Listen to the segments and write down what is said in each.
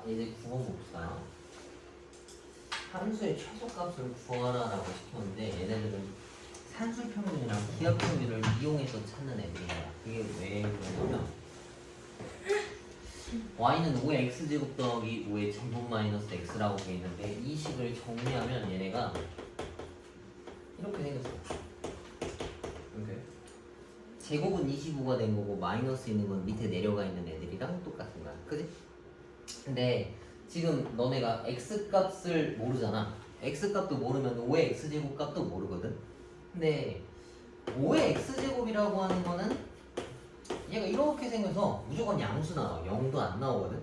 이제 9번 봅시다. 함수의 최소값을 구하라라고 시켰는데 얘네들은 산술평균이랑 기하평균을 이용해서 찾는 애들이야. 그게 왜 그러냐면 y는 5의 x제곱 더하기 5의 제곱 마이너스 x라고 돼 있는데 이 식을 정리하면 얘네가 이렇게 생겼어. 이렇게 제곱은 25가 된 거고 마이너스 있는 건 밑에 내려가 있는 애들이랑 똑같은 거야. 그지? 근데 지금 너네가 x값을 모르잖아. x값도 모르면 5의 x제곱 값도 모르거든. 근데 5의 x제곱이라고 하는 거는 얘가 이렇게 생겨서 무조건 양수 나와. 0도 안 나오거든.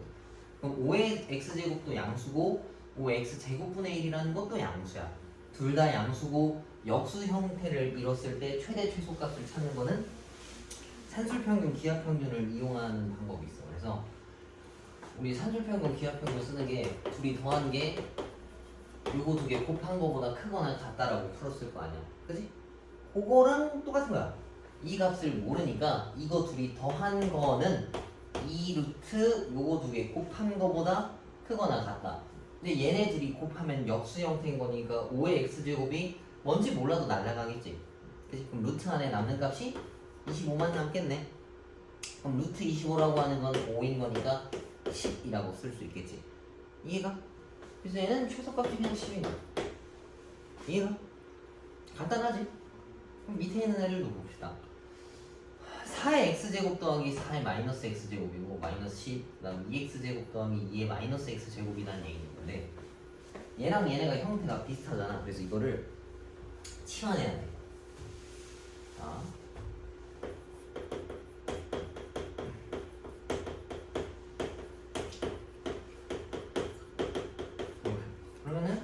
그럼 5의 x제곱도 양수고 5의 x제곱분의 1이라는 것도 양수야. 둘 다 양수고 역수 형태를 이뤘을 때 최대 최소값을 찾는 거는 산술평균, 기하평균을 이용하는 방법이 있어. 그래서 우리 산술평균, 기하평균 쓰는 게 둘이 더한 게 요거 두 개 곱한 거보다 크거나 같다라고 풀었을 거 아니야. 그지? 그거랑 똑같은 거야. 이 값을 모르니까 이거 둘이 더한 거는 2루트 요거 두 개 곱한 거보다 크거나 같다. 근데 얘네 둘이 곱하면 역수 형태인 거니까 5의 x제곱이 뭔지 몰라도 날아가겠지. 그치? 그럼 루트 안에 남는 값이 25만 남겠네. 그럼 루트 25라고 하는 건 5인 거니까 10이라고 쓸 수 있겠지. 이해가? 그래서 얘는 최소값이 그냥 10인 거야. 이해가? 간단하지? 그럼 밑에 있는 애들도 봅시다. 4의 x제곱 더하기 4의 마이너스 x제곱이고 마이너스 10, 그 다음 2x제곱 더하기 2의 마이너스 x제곱이라는 얘기인 건데 얘랑 얘네가 형태가 비슷하잖아. 그래서 이거를 치환해야 돼. 자, 그러면은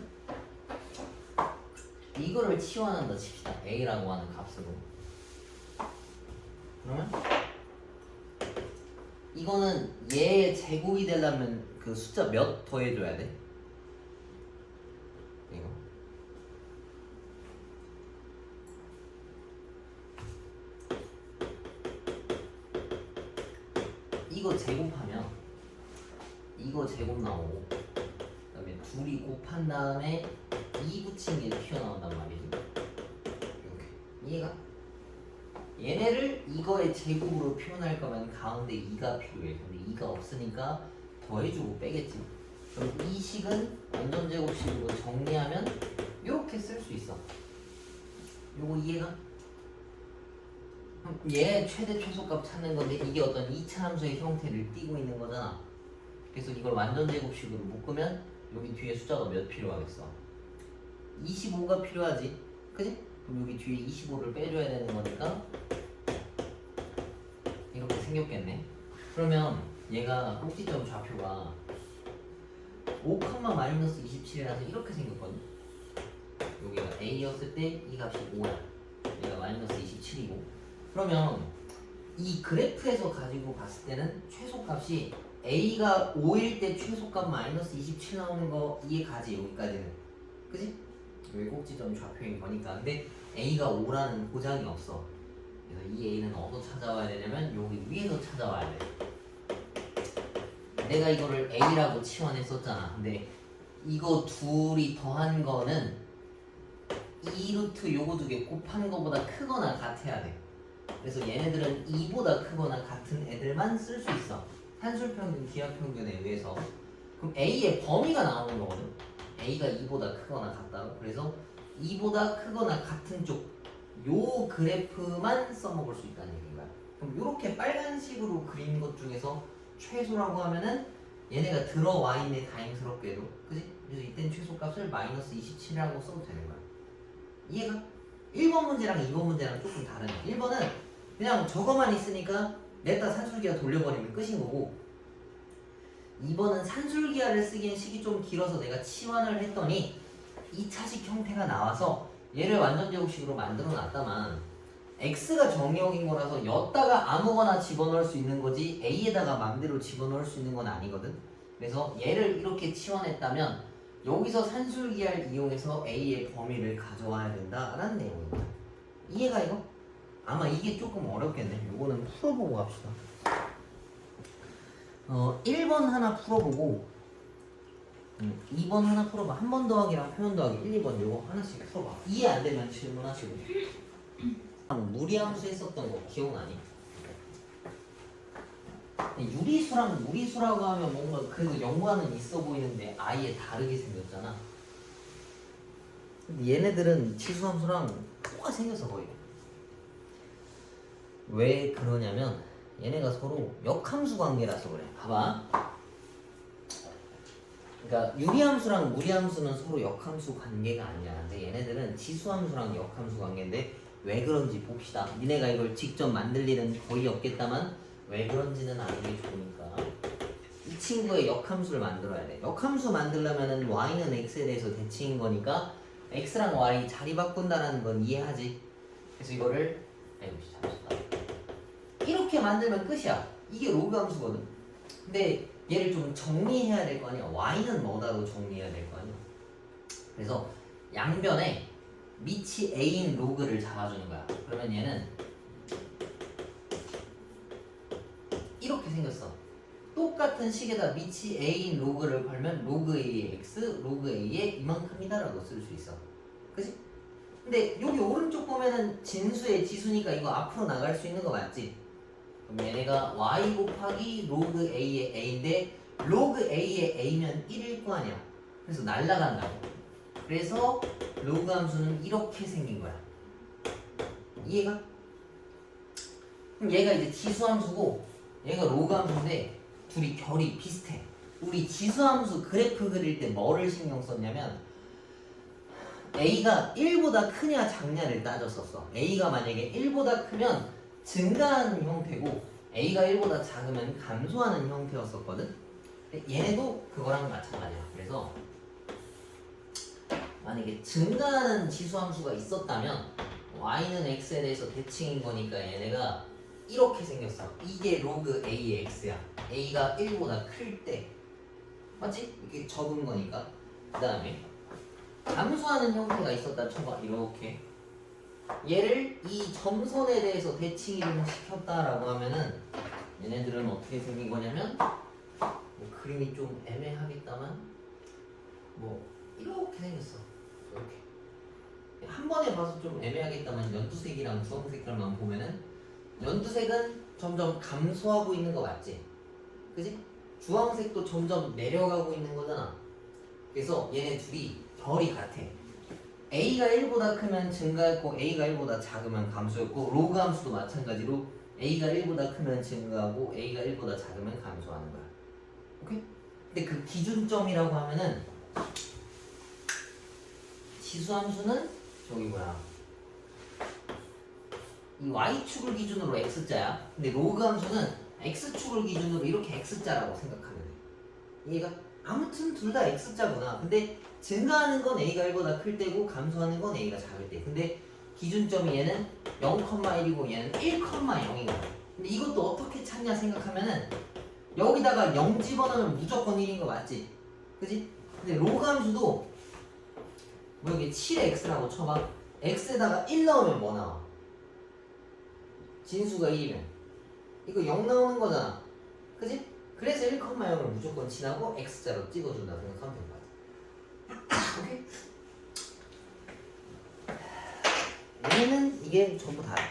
이거를 치환한다 칩시다. a라고 하는 값으로. 그러면 이거는 얘의 제곱이 되려면 그 숫자 몇 더해줘야 돼? 이거 제곱하면 이거 제곱 나오고 그 다음에 둘이 곱한 다음에 2 붙인 게 튀어나온단 말이지. 이렇게 이해가? 얘네를 이거의 제곱으로 표현할 거면 가운데 2가 필요해. 근데 2가 없으니까 더해주고 빼겠지. 그럼 이 식은 완전 제곱식으로 정리하면 이렇게 쓸 수 있어. 요거 이해가? 얘 최대 최소값 찾는 건데 이게 어떤 2차 함수의 형태를 띠고 있는 거잖아. 그래서 이걸 완전 제곱식으로 묶으면 여기 뒤에 숫자가 몇 필요하겠어? 25가 필요하지. 그지? 그럼 여기 뒤에 25를 빼줘야 되는 거니까 이렇게 생겼겠네. 그러면 얘가 꼭지점 좌표가 5, 마이너스 27이라서 이렇게 생겼거든. 여기가 A였을 때 이 값이 5야. 얘가 마이너스 27이고. 그러면 이 그래프에서 가지고 봤을 때는 최소값이 A가 5일 때 최소값 마이너스 27 나오는 거 이해 가지. 여기까지는. 그지? 여기 꼭지점 좌표인 거니까. 근데 A가 5라는 보장이 없어. 그래서 이 A는 어디서 찾아와야 되냐면 여기 위에서 찾아와야 돼. 내가 이거를 A라고 치환했었잖아. 근데 이거 둘이 더한 거는 2루트 요거 두 개 곱한 거보다 크거나 같아야 돼. 그래서 얘네들은 2보다 크거나 같은 애들만 쓸 수 있어. 산술평균, 기하평균에 의해서. 그럼 A의 범위가 나오는 거거든. A가 2보다 크거나 같다고. 그래서 2보다 크거나 같은 쪽 요 그래프만 써먹을 수 있다는 얘기인 거야. 그럼 요렇게 빨간식으로 그린 것 중에서 최소라고 하면은 얘네가 들어와 있네. 다행스럽게도. 그지? 그래서 이땐 최소값을 마이너스 27이라고 써도 되는 거야. 이해가? 1번 문제랑 2번 문제랑 조금 다르네. 1번은 그냥 저거만 있으니까 냈다 산술기하 돌려버리면 끝인 거고 2번은 산술기하를 쓰기엔 식이 좀 길어서 내가 치환을 했더니 2차식 형태가 나와서 얘를 완전 제곱식으로 만들어 놨다만 x가 정의역인 거라서 여기다가 아무거나 집어넣을 수 있는 거지 a에다가 맘대로 집어넣을 수 있는 건 아니거든. 그래서 얘를 이렇게 치환했다면 여기서 산술기하를 이용해서 a의 범위를 가져와야 된다라는 내용입니다. 이해가 이거? 아마 이게 조금 어렵겠네. 요거는 풀어보고 갑시다. 1번 하나 풀어보고 2번 하나 풀어봐. 한 번 더하기랑 표현 더하기 1, 2번 요거 하나씩 풀어봐. 이해 안 되면 질문하시고. 무리함수 했었던 거 기억나니? 유리수랑 무리수라고 하면 뭔가 그래도 연관은 있어 보이는데 아예 다르게 생겼잖아. 근데 얘네들은 치수함수랑 똑같이 생겼어 거의. 왜 그러냐면 얘네가 서로 역함수 관계라서 그래. 봐봐. 그러니까 유리함수랑 무리함수는 서로 역함수 관계가 아니야. 근데 얘네들은 지수함수랑 역함수 관계인데 왜 그런지 봅시다. 니네가 이걸 직접 만들 일은 거의 없겠다만 왜 그런지는 아는 게 좋으니까 이 친구의 역함수를 만들어야 돼. 역함수 만들려면은 y는 x에 대해서 대칭인 거니까 x랑 y 자리 바꾼다는 건 이해하지. 그래서 이거를 이렇게 만들면 끝이야. 이게 로그 함수거든. 근데 얘를 좀 정리해야 될 거 아니야. y는 뭐다로 정리해야 될 거 아니야. 그래서 양변에 밑이 a인 로그를 잡아주는 거야. 그러면 얘는 이렇게 생겼어. 똑같은 식에다 밑이 a인 로그를 걸면 로그 a의 x, 로그 a의 이만큼이다라고 쓸 수 있어. 그치? 근데 여기 오른쪽 보면은 진수의 지수니까 이거 앞으로 나갈 수 있는 거 맞지? 그럼 얘네가 y 곱하기 로그 a의 a인데 로그 a의 a면 1일 거 아니야. 그래서 날라간다고. 그래서 로그 함수는 이렇게 생긴 거야. 이해가? 그럼 얘가 이제 지수함수고 얘가 로그 함수인데 둘이 결이 비슷해. 우리 지수함수 그래프 그릴 때 뭐를 신경 썼냐면 a가 1보다 크냐 작냐를 따졌었어. a가 만약에 1보다 크면 증가하는 형태고 a가 1보다 작으면 감소하는 형태였었거든. 얘네도 그거랑 마찬가지야. 그래서 만약에 증가하는 지수함수가 있었다면 y는 x에 대해서 대칭인 거니까 얘네가 이렇게 생겼어. 이게 로그 a의 x야. a가 1보다 클 때. 맞지? 이게 적은 거니까. 그 다음에 감소하는 형태가 있었다 쳐봐. 이렇게 얘를 이 점선에 대해서 대칭 이름을 시켰다라고 하면은 얘네들은 어떻게 생긴 거냐면 뭐 그림이 좀 애매하겠다만 뭐 이렇게 생겼어. 이렇게 한 번에 봐서 좀 애매하겠다만 연두색이랑 주황색깔만 보면은 연두색은 점점 감소하고 있는 거 맞지? 그지? 주황색도 점점 내려가고 있는 거잖아. 그래서 얘네 둘이 결이 같아. a가 1보다 크면 증가했고 a가 1보다 작으면 감소했고 로그 함수도 마찬가지로 a가 1보다 크면 증가하고 a가 1보다 작으면 감소하는 거야. 오케이? 근데 그 기준점이라고 하면은 지수함수는 저기 뭐야 이 y축을 기준으로 x자야. 근데 로그 함수는 x축을 기준으로 이렇게 x자라고 생각하면 돼. 이해가? 아무튼 둘 다 x자구나. 근데 증가하는 건 a가 1보다 클 때고 감소하는 건 a가 작을 때. 근데 기준점이 얘는 0,1이고 얘는 1,0인 거야. 근데 이것도 어떻게 찾냐 생각하면은 여기다가 0 집어넣으면 무조건 1인 거 맞지? 그지? 근데 로그 함수도 뭐 여기 7x라고 쳐봐. x에다가 1 넣으면 뭐 나와? 진수가 1이면 이거 0 나오는 거잖아. 그지? 그래서 1,0을 무조건 지나고 x자로 찍어준다 생각하면 될 거야. 오케이? 얘는 이게 전부 다야.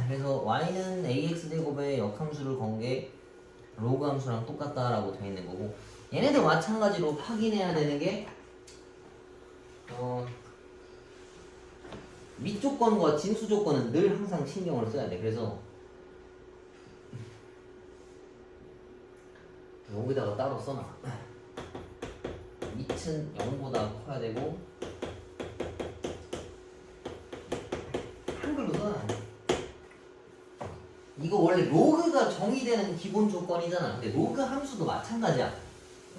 그래서 y는 ax제곱의 역함수를 건 게 로그 함수랑 똑같다라고 되어 있는 거고 얘네도 마찬가지로 확인해야 되는 게 밑조건과 진수조건은 늘 항상 신경을 써야 돼. 그래서 여기다가 따로 써놔. 밑은 0보다 커야 되고 한글로 써놔. 이거 원래 로그가 정의되는 기본 조건이잖아. 근데 로그 함수도 마찬가지야.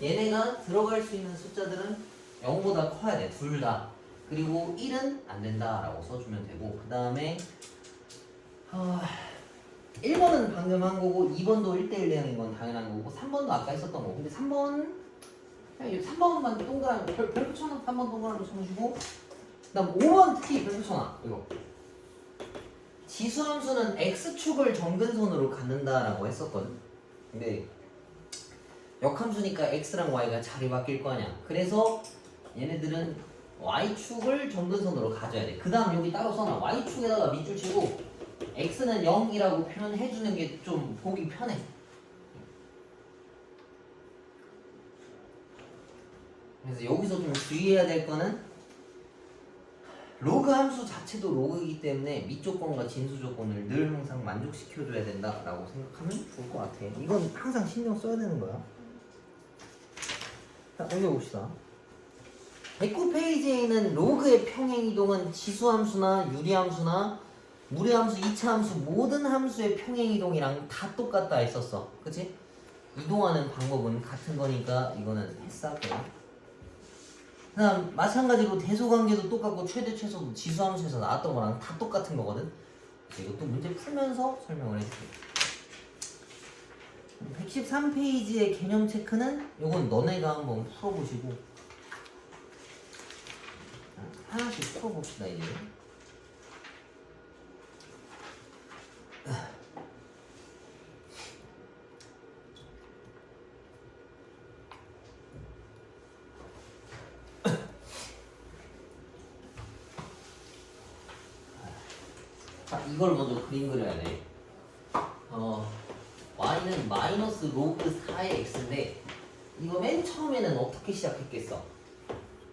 얘네가 들어갈 수 있는 숫자들은 0보다 커야 돼. 둘 다. 그리고 1은 안 된다라고 써주면 되고 그 다음에 1번은 방금 한 거고 2번도 1대1 되는 건 당연한 거고 3번도 아까 했었던 거고 근데 3번만 동그란 별표 쳐놔. 3번 동그란으로 쳐주고 그 다음 5번 특히 별표 쳐놔. 이거 지수함수는 x축을 정근선으로 갖는다라고 했었거든. 근데 역함수니까 x랑 y가 자리 바뀔 거 아니야. 그래서 얘네들은 y축을 점근선으로 가져야 돼. 그 다음 여기 따로 써놔. y축에다가 밑줄 치고 x는 0이라고 표현해주는 게 좀 보기 편해. 그래서 여기서 좀 주의해야 될 거는 로그 함수 자체도 로그이기 때문에 밑조건과 진수조건을 늘 항상 만족시켜줘야 된다라고 생각하면 좋을 것 같아. 이건 항상 신경 써야 되는 거야. 자, 올려봅시다. 109페이지에 있는 로그의 평행이동은 지수함수나 유리함수나 무리함수, 이차함수 모든 함수의 평행이동이랑 다 똑같다 했었어. 그치? 이동하는 방법은 같은 거니까 이거는 했었고, 그다음 마찬가지로 대소관계도 똑같고 최대 최소도 지수함수에서 나왔던 거랑 다 똑같은 거거든. 이것도 문제 풀면서 설명을 해줄게. 113페이지의 개념 체크는 요건 너네가 한번 풀어보시고 하나씩 풀어봅시다. 이제 자, 이걸 먼저 그림 그려야 돼. y는 마이너스 로그 4의 x인데 이거 맨 처음에는 어떻게 시작했겠어?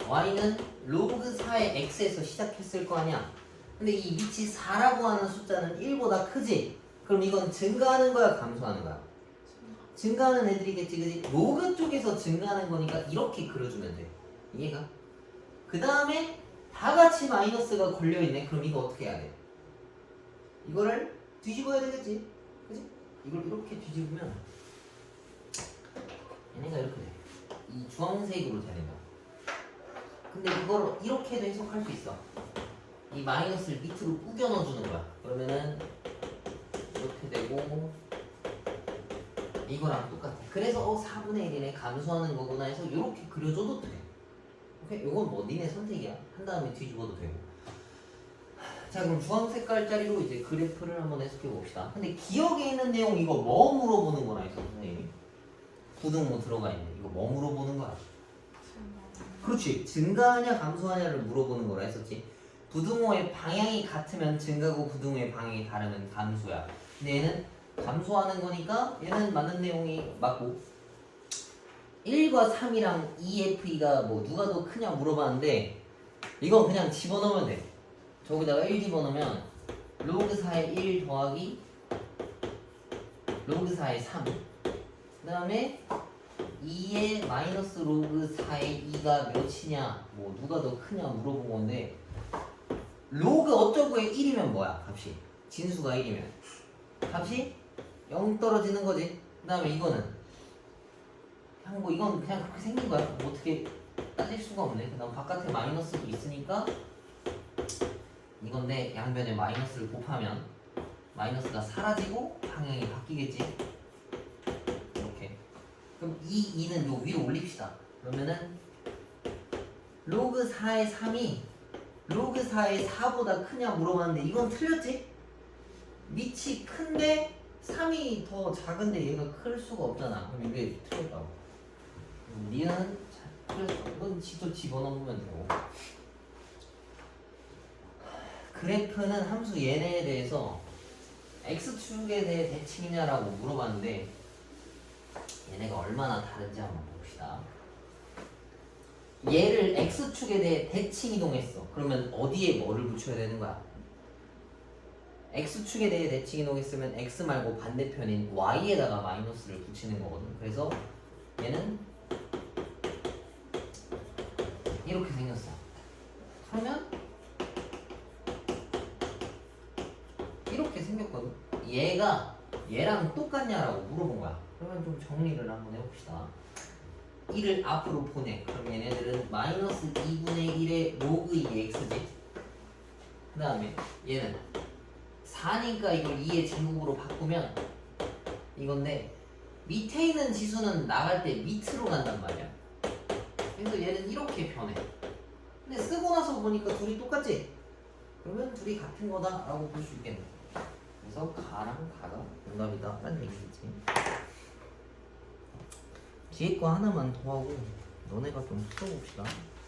y는 로그 4의 x에서 시작했을 거 아니야. 근데 이 위치 4라고 하는 숫자는 1보다 크지? 그럼 이건 증가하는 거야, 감소하는 거야? 증가하는 애들이겠지, 그지? 로그 쪽에서 증가하는 거니까 이렇게 그려주면 돼. 이해가? 그 다음에 다 같이 마이너스가 걸려있네. 그럼 이거 어떻게 해야 돼? 이거를 뒤집어야 되겠지? 그지? 이걸 이렇게 뒤집으면 얘네가 이렇게 돼. 이 주황색으로 되는 거야. 근데 이걸 이렇게도 해석할 수 있어. 이 마이너스를 밑으로 꾸겨 넣어주는 거야. 그러면은 이렇게 되고 이거랑 똑같아. 그래서 4분의 1이네 감소하는 거구나 해서 이렇게 그려줘도 돼. 오케이? 이건 뭐 니네 선택이야. 한 다음에 뒤집어도 되고. 자, 그럼 주황 색깔짜리로 이제 그래프를 한번 해석해 봅시다. 근데 기억에 있는 내용 이거 뭐 물어보는 거라 했어, 선생님이? 부등호 들어가 있는 이거 뭐 물어보는 거야? 그렇지. 증가하냐 감소하냐를 물어보는 거라 했었지. 부등호의 방향이 같으면 증가고 부등호의 방향이 다르면 감소야. 근데 얘는 감소하는 거니까 얘는 맞는 내용이 맞고 1과 3이랑 EFE가 뭐 누가 더 크냐 물어봤는데 이건 그냥 집어넣으면 돼. 저기다가 1 집어넣으면 로그 4의 1 더하기 로그 4의 3 그 다음에 2의 마이너스 로그 4의 2가 몇이냐 뭐 누가 더 크냐 물어본 건데 로그 어쩌고의 1이면 뭐야 값이? 진수가 1이면 값이 0 떨어지는 거지. 그 다음에 이거는 그냥 뭐 이건 그냥 그렇게 생긴 거야. 뭐 어떻게 따질 수가 없네. 그 다음 바깥에 마이너스도 있으니까 이건데 양변에 마이너스를 곱하면 마이너스가 사라지고 방향이 바뀌겠지. 이렇게. 그럼 이 2는 요 위로 올립시다. 그러면은 로그 4의 3이 로그 4의 4보다 크냐 물어봤는데 이건 틀렸지? 밑이 큰데 3이 더 작은데 얘가 클 수가 없잖아. 그럼 이게 틀렸다고. 니은 틀렸어. 이건 직접 집어넣으면 되고. 그래프는 함수 얘네에 대해서 x축에 대해 대칭이냐라고 물어봤는데 얘네가 얼마나 다른지 한번 봅시다. 얘를 x축에 대해 대칭 이동했어. 그러면 어디에 뭐를 붙여야 되는 거야? x축에 대해 대칭 이동했으면 x 말고 반대편인 y에다가 마이너스를 붙이는 거거든. 그래서 얘는 이렇게 생겼어. 그러면 이렇게 생겼거든. 얘가 얘랑 똑같냐라고 물어본 거야. 그러면 좀 정리를 한번 해봅시다. 1을 앞으로 보내. 그럼 얘네들은 마이너스 2분의 1의 로그 2x지. 그 다음에 얘는 4니까 이걸 2의 제곱으로 바꾸면 이건데 밑에 있는 지수는 나갈 때 밑으로 간단 말이야. 그래서 얘는 이렇게 변해. 근데 쓰고 나서 보니까 둘이 똑같지? 그러면 둘이 같은 거다라고 볼 수 있겠네. 그래서 가랑 가가 정답이다 라는 얘기겠지. 뒤에 거 하나만 더 하고 너네가 좀 풀어봅시다.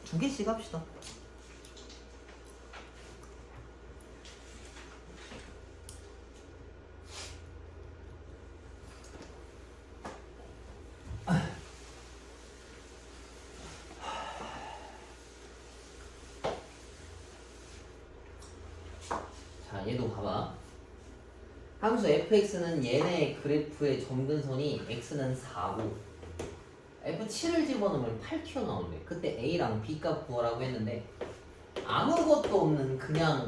2개씩 합시다. 자, 얘도 봐봐. 함수 fx는 얘네 그래프의 점근선이 x는 4고 f7을 집어넣으면 8 튀어나오는데 그때 a랑 b값 구하라고 했는데 아무것도 없는 그냥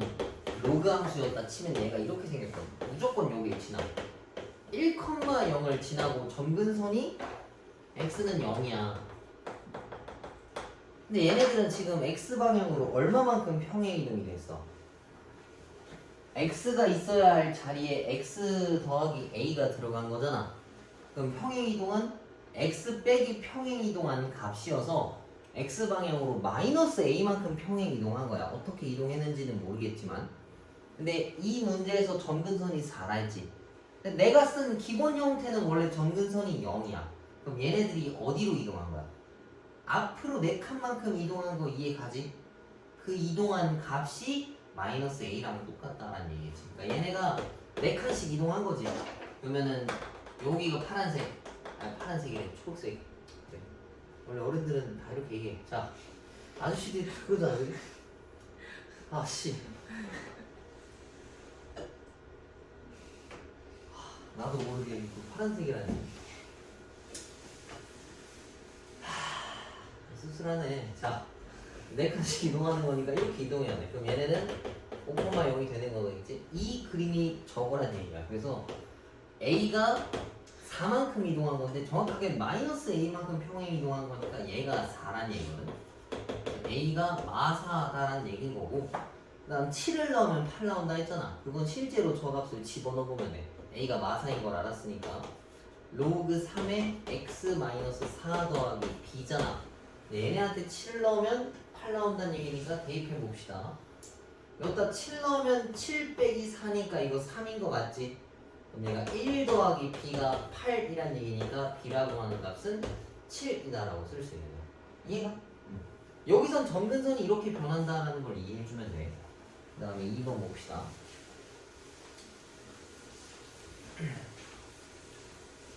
로그 함수였다 치면 얘가 이렇게 생겼거든. 무조건 여기 지나고 1,0을 지나고 점근선이 x는 0이야. 근데 얘네들은 지금 x방향으로 얼마만큼 평행이동이 됐어? x가 있어야 할 자리에 x 더하기 a가 들어간 거잖아. 그럼 평행이동은 x 빼기 평행이동한 값이어서 x방향으로 마이너스 a만큼 평행이동한 거야. 어떻게 이동했는지는 모르겠지만 근데 이 문제에서 점근선이 4라 했지. 근데 내가 쓴 기본 형태는 원래 점근선이 0이야. 그럼 얘네들이 어디로 이동한 거야? 앞으로 4칸만큼 이동한 거 이해가지? 그 이동한 값이 마이너스 a랑 똑같다라는 얘기지. 그러니까 얘네가 4칸씩 이동한 거지. 그러면은 여기가 파란색, 아니 파란색이래, 초록색. 그래. 원래 어른들은 다 이렇게 얘기해. 자, 아저씨들이 다 그러잖아, 그지? 아, 씨. 나도 모르게 그 파란색이라니. 씁쓸하네. 자, 4칸씩 이동하는 거니까 이렇게 이동해야 돼. 그럼 얘네는 5,0이 되는 거겠지? 이 그림이 저거란 얘기야. 그래서 A가 4만큼 이동한 건데 정확하게 마이너스 A만큼 평행 이동한 거니까 얘가 4란 얘기거든. A가 마사다라는 얘기인 거고 그 다음 7을 넣으면 8 나온다 했잖아. 그건 실제로 저 값을 집어넣어보면 돼. A가 마사인 걸 알았으니까 로그 3에 x-4 더하기 b잖아. 얘네한테 7 넣으면 8 나온다는 얘기니까 대입해 봅시다. 여기다 7 넣으면 7 빼기 4니까 이거 3인 거 맞지? 그럼 얘가 1 더하기 b가 8이란 얘기니까 b라고 하는 값은 7이다라고 쓸 수 있는 거야. 이해가? 여기선 점근선이 이렇게 변한다는 걸 이해해주면 돼. 그 다음에 2번 봅시다.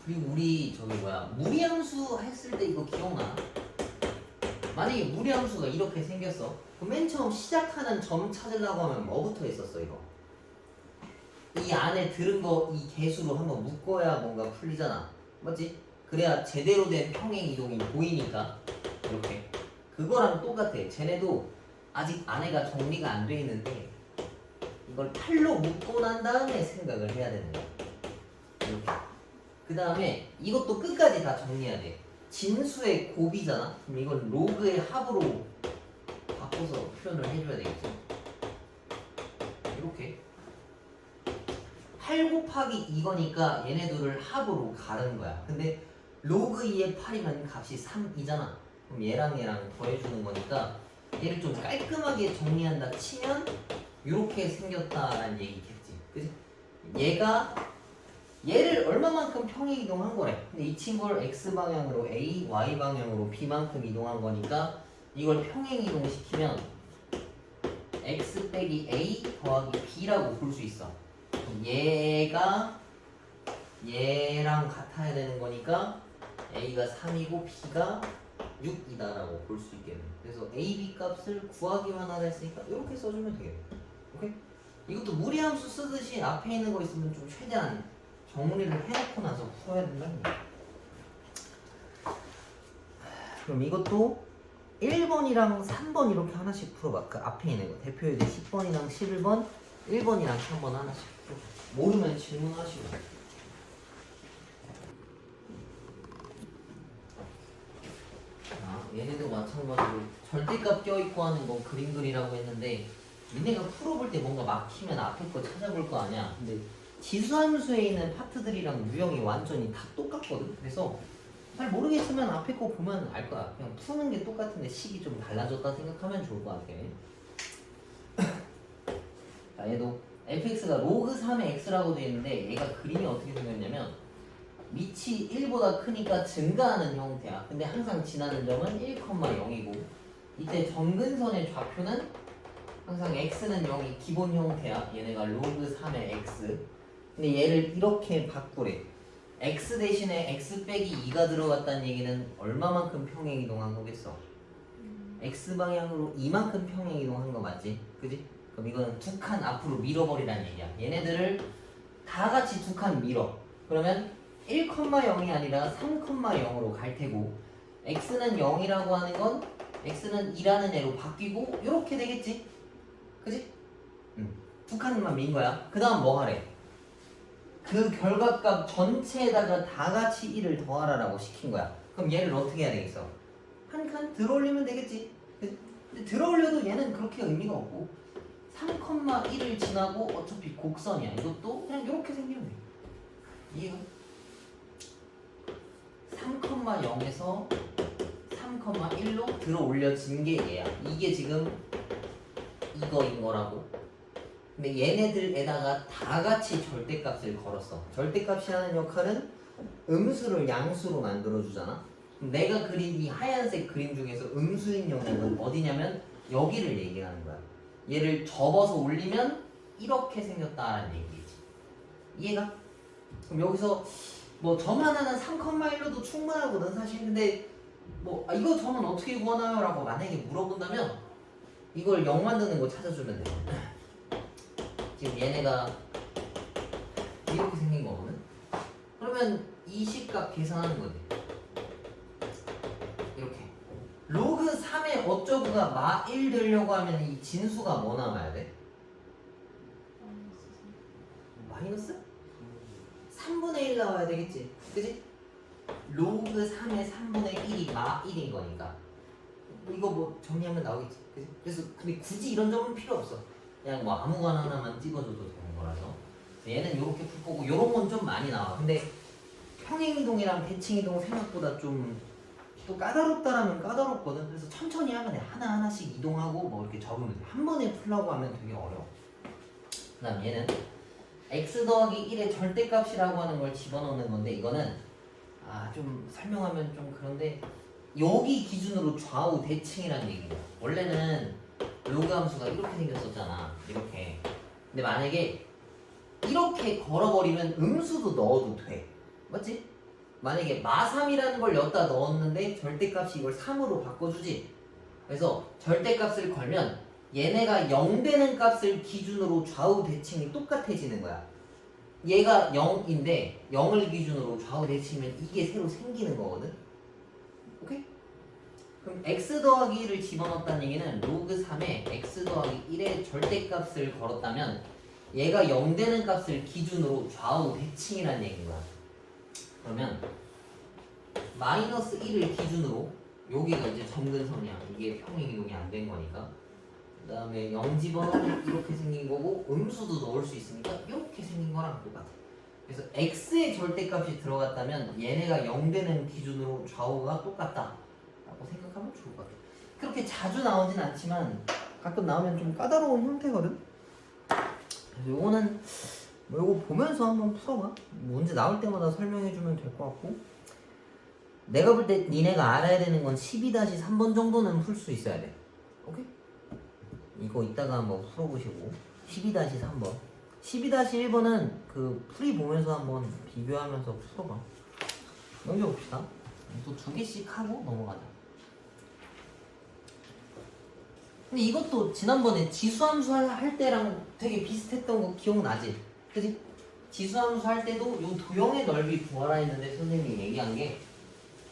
그리고 우리 저기 뭐야 무리함수 했을 때 이거 기억나? 만약에 무리함수가 이렇게 생겼어. 그럼 맨 처음 시작하는 점 찾으려고 하면 뭐부터 했었어 이거? 이 안에 들은 거 이 개수로 한번 묶어야 뭔가 풀리잖아. 맞지? 그래야 제대로 된 평행 이동이 보이니까 이렇게. 그거랑 똑같아. 쟤네도 아직 안에가 정리가 안 돼 있는데 이걸 팔로 묶고 난 다음에 생각을 해야 되는 거야. 이렇게. 그 다음에 이것도 끝까지 다 정리해야 돼. 진수의 곱이잖아. 그럼 이건 로그의 합으로 바꿔서 표현을 해줘야 되겠죠. 이렇게 8 곱하기 이거니까 얘네들을 합으로 가른 거야. 근데 로그 2의 8이면 값이 3이잖아. 그럼 얘랑 얘랑 더해주는 거니까 얘를 좀 깔끔하게 정리한다 치면 이렇게 생겼다라는 얘기겠지. 그치? 얘를 얼마만큼 평행 이동한 거래. 근데 이 친구를 x방향으로 a, y방향으로 b만큼 이동한 거니까 이걸 평행 이동시키면 x 빼기 a 더하기 b라고 볼 수 있어. 얘가 얘랑 같아야 되는 거니까 a가 3이고 b가 6이다라고 볼 수 있겠네. 그래서 a, b 값을 구하기만 하다 했으니까 이렇게 써주면 되겠네. 오케이? 이것도 무리함수 쓰듯이 앞에 있는 거 있으면 좀 최대한 정리를 해놓고 나서 풀어야 된다는 거야. 그럼 이것도 1번이랑 3번 이렇게 하나씩 풀어봐. 그 앞에 있는 거 대표예제 10번이랑 11번 1번이랑 3번 하나씩 풀어봐. 모르면 질문하시고. 얘네도 마찬가지로 절대값 껴있고 하는 거 그림 그리라고 했는데 니네가 풀어볼 때 뭔가 막히면 앞에 거 찾아볼 거 아니야. 근데 지수함수에 있는 파트들이랑 유형이 완전히 다 똑같거든. 그래서 잘 모르겠으면 앞에 거 보면 알 거야. 그냥 푸는 게 똑같은데 식이 좀 달라졌다 생각하면 좋을 것 같아. 자, 얘도 fx가 로그 3의 x라고 되어 있는데 얘가 그림이 어떻게 생겼냐면 밑이 1보다 크니까 증가하는 형태야. 근데 항상 지나는 점은 1,0이고 이때 점근선의 좌표는 항상 x는 0이 기본 형태야. 얘네가 로그 3의 x. 근데 얘를 이렇게 바꾸래. x 대신에 x 빼기 2가 들어갔다는 얘기는 얼마만큼 평행이동한 거겠어? x 방향으로 이만큼 평행이동한 거 맞지? 그지? 그럼 이거는 두 칸 앞으로 밀어버리라는 얘기야. 얘네들을 다 같이 두 칸 밀어. 그러면 1,0이 아니라 3,0으로 갈 테고 x는 0이라고 하는 건 x는 2라는 애로 바뀌고 이렇게 되겠지? 그지? 두 칸만 민 거야. 그 다음 뭐 하래? 그 결과값 전체에다가 다 같이 1을 더하라라고 시킨 거야. 그럼 얘를 어떻게 해야 되겠어? 한 칸 들어올리면 되겠지? 근데 들어올려도 얘는 그렇게 의미가 없고 3,1을 지나고 어차피 곡선이야. 이것도 그냥 이렇게 생기면 돼. 이해가? 3,0에서 3,1로 들어올려진 게 얘야. 이게 지금 이거인 거라고. 근데 얘네들에다가 다 같이 절대값을 걸었어. 절대값이 하는 역할은 음수를 양수로 만들어주잖아. 내가 그린 이 하얀색 그림 중에서 음수인 영역은 어디냐면 여기를 얘기하는 거야. 얘를 접어서 올리면 이렇게 생겼다라는 얘기지. 이해가? 그럼 여기서 뭐 점 하나는 3,1로도 충분하거든 사실. 근데 뭐 이거 점은 어떻게 구하나요? 라고 만약에 물어본다면 이걸 0 만드는 거 찾아주면 돼. 지금 얘네가 이렇게 생긴 거거든. 그러면 이 식값 계산하는 거지. 이렇게 로그 3의 어쩌구가 마1 되려고 하면 이 진수가 뭐 남아야 돼? 마이너스? 3분의 1 나와야 되겠지. 그지? 로그 3의 3분의 1이 마1인 거니까 이거 뭐 정리하면 나오겠지. 그지? 그래서 근데 굳이 이런 점은 필요 없어. 그냥 뭐 아무거나 하나만 찍어줘도 되는 거라서 얘는 이렇게 풀 거고 이런 건 좀 많이 나와. 근데 평행이동이랑 대칭이동 생각보다 좀 또 까다롭다라면 까다롭거든. 그래서 천천히 하면 돼. 하나하나씩 이동하고 뭐 이렇게 적으면 돼. 한 번에 풀라고 하면 되게 어려워. 그 다음 얘는 x 더하기 1의 절대값이라고 하는 걸 집어넣는 건데 이거는 좀 설명하면 좀 그런데 여기 기준으로 좌우 대칭이라는 얘기야. 원래는 로그 함수가 이렇게 생겼었잖아. 이렇게. 근데 만약에 이렇게 걸어버리면 음수도 넣어도 돼. 맞지? 만약에 마3이라는 걸 여기다 넣었는데 절대값이 이걸 3으로 바꿔주지. 그래서 절대값을 걸면 얘네가 0 되는 값을 기준으로 좌우 대칭이 똑같아지는 거야. 얘가 0인데 0을 기준으로 좌우 대칭이면 이게 새로 생기는 거거든. 오케이? 그럼 x 더하기 1을 집어넣었다는 얘기는 로그 3에 x 더하기 1의 절대값을 걸었다면 얘가 0 되는 값을 기준으로 좌우 대칭이라는 얘기인 거야. 그러면 마이너스 1을 기준으로 여기가 이제 점근선이야. 이게 평행이동이 안 된 거니까. 그 다음에 0 집어넣으면 이렇게 생긴 거고 음수도 넣을 수 있으니까 이렇게 생긴 거랑 똑같아. 그래서 x의 절대값이 들어갔다면 얘네가 0 되는 기준으로 좌우가 똑같다 라고 생각하면 좋을 것 같아. 그렇게 자주 나오진 않지만 가끔 나오면 좀 까다로운 형태거든. 그래서 요거는 뭐 요거 보면서 한번 풀어봐. 문제 나올 때마다 설명해주면 될 것 같고, 내가 볼 때 니네가 알아야 되는 건 12-3번 정도는 풀 수 있어야 돼. 오케이? 이거 이따가 한번 풀어보시고 12-3번 12-1번은 그 풀이 보면서 한번 비교하면서 풀어봐. 넘겨봅시다. 또 2개씩 하고 넘어가자. 근데 이것도 지난번에 지수함수 할 때랑 되게 비슷했던 거 기억나지? 그지? 지수함수 할 때도 요 도형의 넓이 구하라 했는데 선생님이 얘기한 게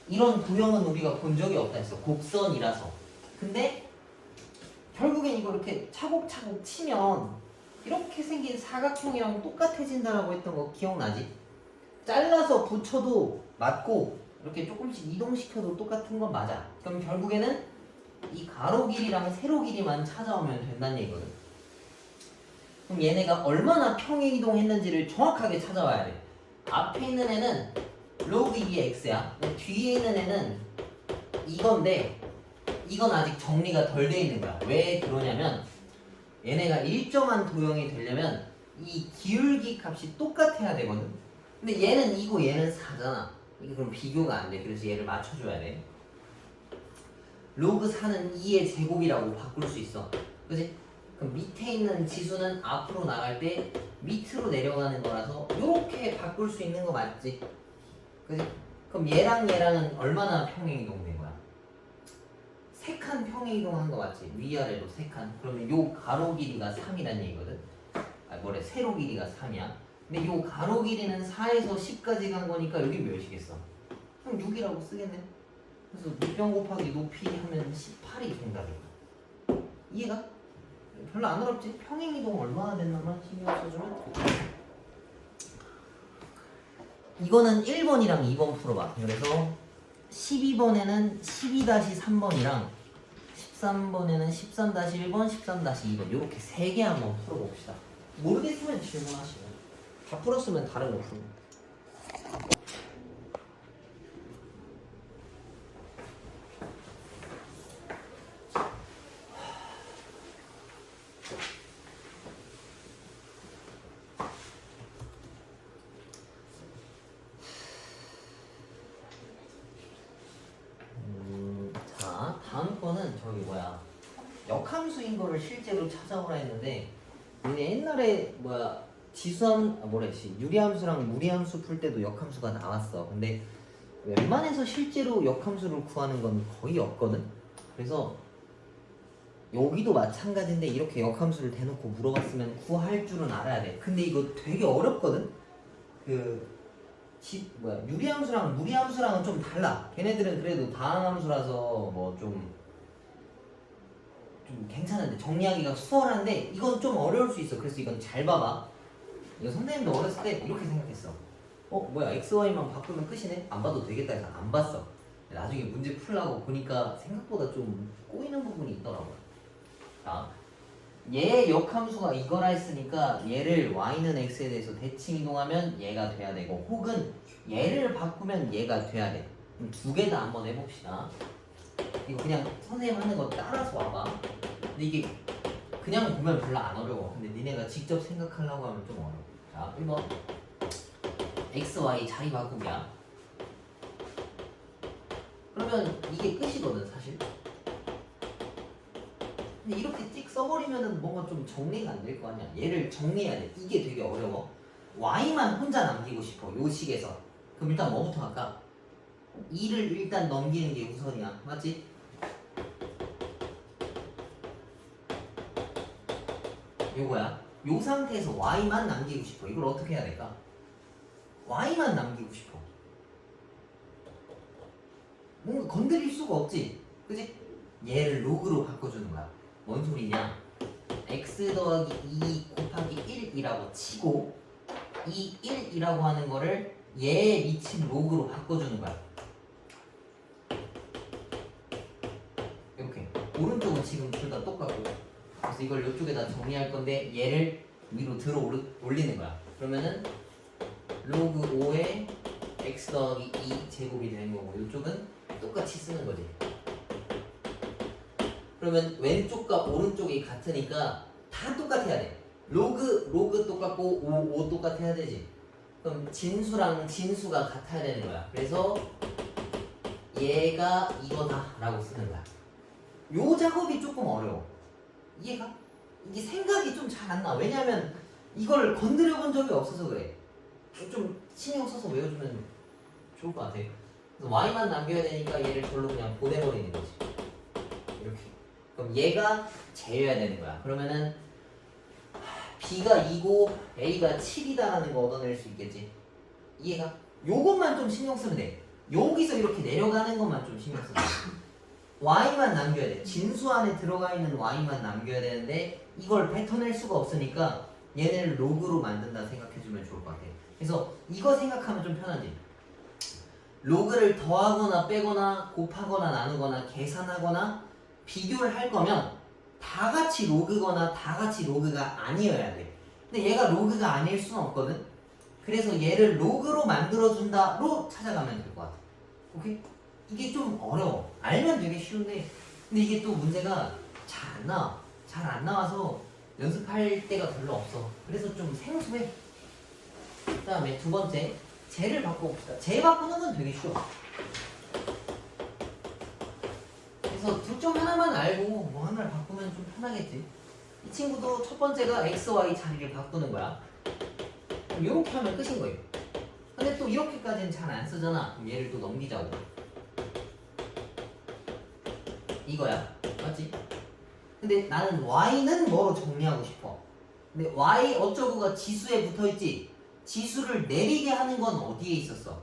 이런 도형은 우리가 본 적이 없다 했어. 곡선이라서. 근데 결국엔 이거 이렇게 차곡차곡 치면 이렇게 생긴 사각형이랑 똑같아진다라고 했던 거 기억나지? 잘라서 붙여도 맞고 이렇게 조금씩 이동시켜도 똑같은 건 맞아. 그럼 결국에는 이 가로 길이랑 세로 길이만 찾아오면 된다는 얘기거든. 그럼 얘네가 얼마나 평행이동했는지를 정확하게 찾아와야 돼. 앞에 있는 애는 로그 2의 x야. 뒤에 있는 애는 이건데 이건 아직 정리가 덜 돼 있는 거야. 왜 그러냐면 얘네가 일정한 도형이 되려면 이 기울기 값이 똑같아야 되거든. 근데 얘는 2고 얘는 4잖아. 이게 그럼 비교가 안 돼. 그래서 얘를 맞춰줘야 돼. 로그 4는 2의 제곱이라고 바꿀 수 있어. 그지? 그럼 밑에 있는 지수는 앞으로 나갈 때 밑으로 내려가는 거라서 이렇게 바꿀 수 있는 거 맞지? 그지? 그럼 얘랑 얘랑은 얼마나 평행이동된 거야? 3칸 평행이동하는 거 맞지? 위아래로 3칸. 그러면 요 가로 길이가 3이란 얘기거든. 세로 길이가 3이야. 근데 요 가로 길이는 4에서 10까지 간 거니까 여기 몇이겠어? 그럼 6이라고 쓰겠네. 그래서 밑변 곱하기 높이 하면 18이 정답이야. 이해가? 별로 안 어렵지? 평행이동 얼마나 됐나만 신경 써주면 이거는 1번이랑 2번 풀어봐. 그래서 12번에는 12-3번이랑 13번에는 13-1번, 13-2번 이렇게 3개 한번 풀어봅시다. 모르겠으면 질문하시고 다 풀었으면 다른 거 풀고. 자, 다음 거는 저기 뭐야 역함수인 거를 실제로 찾아오라 했는데 우리 옛날에 지수함 유리함수랑 무리함수 풀 때도 역함수가 나왔어. 근데 웬만해서 실제로 역함수를 구하는 건 거의 없거든. 그래서 여기도 마찬가지인데 이렇게 역함수를 대놓고 물어봤으면 구할 줄은 알아야 돼. 근데 이거 되게 어렵거든. 유리함수랑 무리함수랑은 좀 달라. 걔네들은 그래도 다항함수라서 좀 괜찮은데 정리하기가 수월한데 이건 좀 어려울 수 있어. 그래서 이건 잘 봐봐. 이거 선생님도 어렸을 때 이렇게 생각했어. XY만 바꾸면 끝이네? 안 봐도 되겠다 해서 안 봤어. 나중에 문제 풀라고 보니까 생각보다 좀 꼬이는 부분이 있더라고요. 자, 얘의 역함수가 이거라 했으니까 얘를 y는 x에 대해서 대칭 이동하면 얘가 돼야 되고 혹은 얘를 바꾸면 얘가 돼야 돼. 그럼 두 개 다 한번 해봅시다. 이거 그냥 선생님 하는 거 따라서 와봐. 근데 이게 그냥 보면 별로 안 어려워. 근데 니네가 직접 생각하려고 하면 좀 어려워. 자, 1번 x, y 자리 바꾸기야. 그러면 이게 끝이거든 사실. 근데 이렇게 찍 써버리면은 뭔가 좀 정리가 안 될 거 아니야. 얘를 정리해야 돼. 이게 되게 어려워. y만 혼자 남기고 싶어. 요 식에서. 그럼 일단 뭐부터 할까? 2를 일단 넘기는 게 우선이야. 맞지? 요거야. 요 상태에서 y만 남기고 싶어. 이걸 어떻게 해야 될까? y만 남기고 싶어. 뭔가 건드릴 수가 없지. 그치? 얘를 로그로 바꿔주는 거야. 뭔 소리냐? x 더하기 2 곱하기 1이라고 치고 이 1이라고 하는 거를 얘에 미친 로그로 바꿔주는 거야. 이렇게. 오른쪽은 지금 둘 다 똑같고 그래서 이걸 이쪽에다 정리할 건데 얘를 위로 들어 올리는 거야. 그러면은 로그 5에 x 더하기 2 제곱이 되는 거고 이쪽은 똑같이 쓰는 거지. 그러면 왼쪽과 오른쪽이 같으니까 다 똑같아야 돼. 로그 똑같고 5 똑같아야 되지. 그럼 진수랑 진수가 같아야 되는 거야. 그래서 얘가 이거다 라고 쓰는 거야. 요 작업이 조금 어려워. 이해가? 이게 생각이 좀 잘 안 나. 왜냐면 이걸 건드려 본 적이 없어서 그래. 좀 신경 써서 외워주면 좋을 것 같아. 그래서 y만 남겨야 되니까 얘를 절로 그냥 보내버리는 거지. 이렇게. 그럼 얘가 제외해야 되는 거야. 그러면은 b가 2고 a가 7이다라는 거 얻어낼 수 있겠지. 이해가? 요것만 좀 신경 쓰면 돼. 여기서 이렇게 내려가는 것만 좀 신경 쓰면 돼. y만 남겨야 돼. 진수 안에 들어가 있는 y만 남겨야 되는데 이걸 뱉어낼 수가 없으니까 얘네를 로그로 만든다 생각해주면 좋을 것 같아. 그래서 이거 생각하면 좀 편하지. 로그를 더하거나 빼거나 곱하거나 나누거나 계산하거나 비교를 할 거면 다 같이 로그거나 다 같이 로그가 아니어야 돼. 근데 얘가 로그가 아닐 수는 없거든. 그래서 얘를 로그로 만들어준다로 찾아가면 될 것 같아. 오케이? 이게 좀 어려워. 알면 되게 쉬운데 근데 이게 또 문제가 잘 안 나와. 잘 안 나와서 연습할 때가 별로 없어. 그래서 좀 생소해. 그 다음에 두 번째 쟤를 바꿔봅시다. 쟤 바꾸는 건 되게 쉬워. 그래서 둘 중 하나만 알고 뭐 하나를 바꾸면 좀 편하겠지. 이 친구도 첫 번째가 x, y 자리를 바꾸는 거야. 그럼 이렇게 하면 끝인 거예요. 근데 또 이렇게까지는 잘 안 쓰잖아. 그럼 얘를 또 넘기자고. 이거야. 맞지? 근데 나는 y는 뭐로 정리하고 싶어. 근데 y 어쩌고가 지수에 붙어있지. 지수를 내리게 하는 건 어디에 있었어?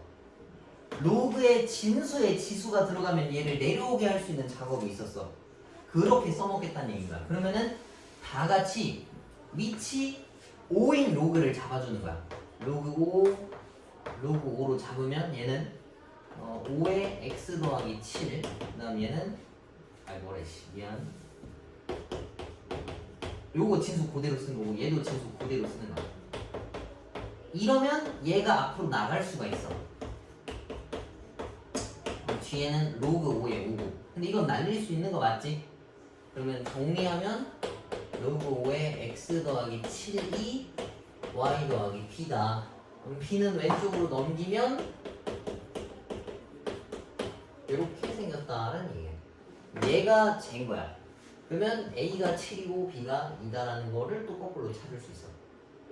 로그의 진수에 지수가 들어가면 얘를 내려오게 할 수 있는 작업이 있었어. 그렇게 써먹겠다는 얘기인 거야. 그러면은 다 같이 위치 5인 로그를 잡아주는 거야. 로그 5, 로그 5로 잡으면 얘는 5에 x 더하기 7. 그 다음 얘는 미안. 요거 진수 그대로 쓰는 거고 얘도 진수 그대로 쓰는 거야. 이러면 얘가 앞으로 나갈 수가 있어. 뒤에는 로그 5에 5고. 근데 이건 날릴 수 있는 거 맞지? 그러면 정리하면 로그 5에 x 더하기 7이 y 더하기 p다. 그럼 p는 왼쪽으로 넘기면 이렇게 생겼다라는 얘기야. 얘가 쟤인 거야. 그러면 a가 7이고 b가 2다라는 거를 또 거꾸로 찾을 수 있어.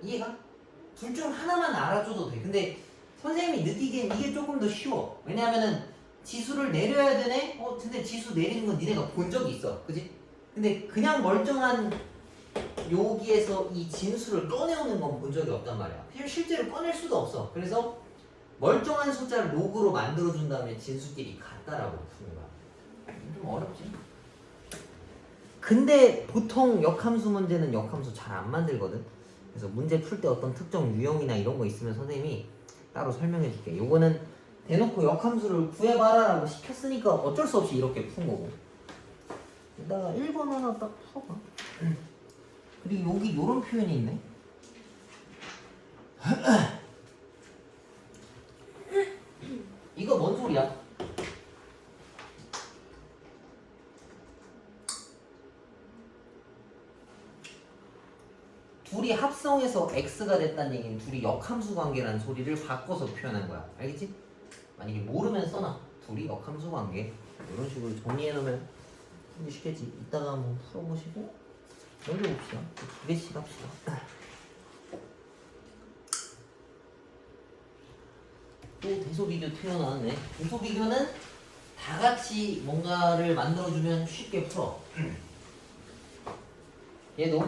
이해가? 둘 중 하나만 알아줘도 돼. 근데 선생님이 느끼기엔 이게 조금 더 쉬워. 왜냐하면은 지수를 내려야 되네? 근데 지수 내리는 건 니네가 본 적이 있어. 그지? 근데 그냥 멀쩡한 여기에서 이 진수를 꺼내오는 건 본 적이 없단 말이야. 실제로 꺼낼 수도 없어. 그래서 멀쩡한 숫자를 로그로 만들어준 다음에 진수끼리 같다라고 푸는 거야. 좀 어렵지? 근데 보통 역함수 문제는 역함수 잘 안 만들거든. 그래서 문제 풀 때 어떤 특정 유형이나 이런 거 있으면 선생님이 따로 설명해 줄게. 요거는 대놓고 역함수를 구해봐라라고 시켰으니까 어쩔 수 없이 이렇게 푼 거고. 이따가 1번 하나 딱 써봐. 그리고 여기 요런 표현이 있네. 이거 뭔 소리야? 둘이 합성해서 x가 됐다는 얘기는 둘이 역함수 관계라는 소리를 바꿔서 표현한 거야. 알겠지? 만약에 모르면 써놔. 둘이 역함수 관계. 이런 식으로 정리해 놓으면 쉽겠지. 이따가 한번 풀어보시고 넘겨봅시다. 두 개씩 합시다. 또 대소비교 튀어나왔네. 대소비교는 다 같이 뭔가를 만들어주면 쉽게 풀어. 얘도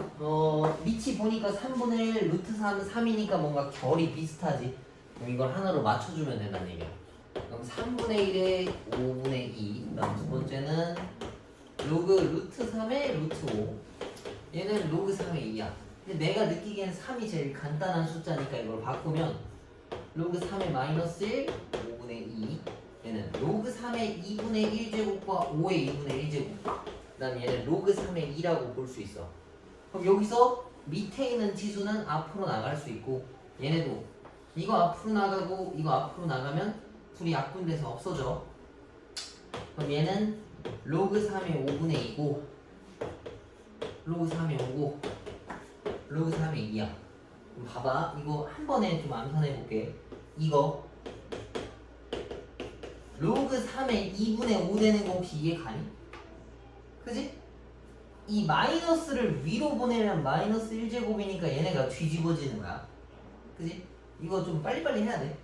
밑이 보니까 3분의 1 루트 3, 3이니까 뭔가 결이 비슷하지. 그럼 이걸 하나로 맞춰주면 된다는 얘기야. 그럼 3분의 1에 5분의 2. 그 다음 두 번째는 로그 루트 3에 루트 5. 얘는 로그 3의 2야. 근데 내가 느끼기엔 3이 제일 간단한 숫자니까 이걸 바꾸면 로그 3의 마이너스 1, 5분의 2. 얘는 로그 3의 2분의 1제곱과 5의 2분의 1제곱. 그 다음 얘는 로그 3의 2라고 볼 수 있어. 그럼 여기서 밑에 있는 지수는 앞으로 나갈 수 있고 얘네도 이거 앞으로 나가고 이거 앞으로 나가면 둘이 약분돼서 없어져. 그럼 얘는 로그 3의 5분의 2고 로그 3의 5고 로그 3의 2야. 그럼 봐봐. 이거 한 번에 좀 암산해 볼게. 이거 로그 3의 2분의 5 되는 거 혹시 이해 가니? 그지? 이 마이너스를 위로 보내면 마이너스 1제곱이니까 얘네가 뒤집어지는 거야. 그지? 이거 좀 빨리빨리 해야 돼.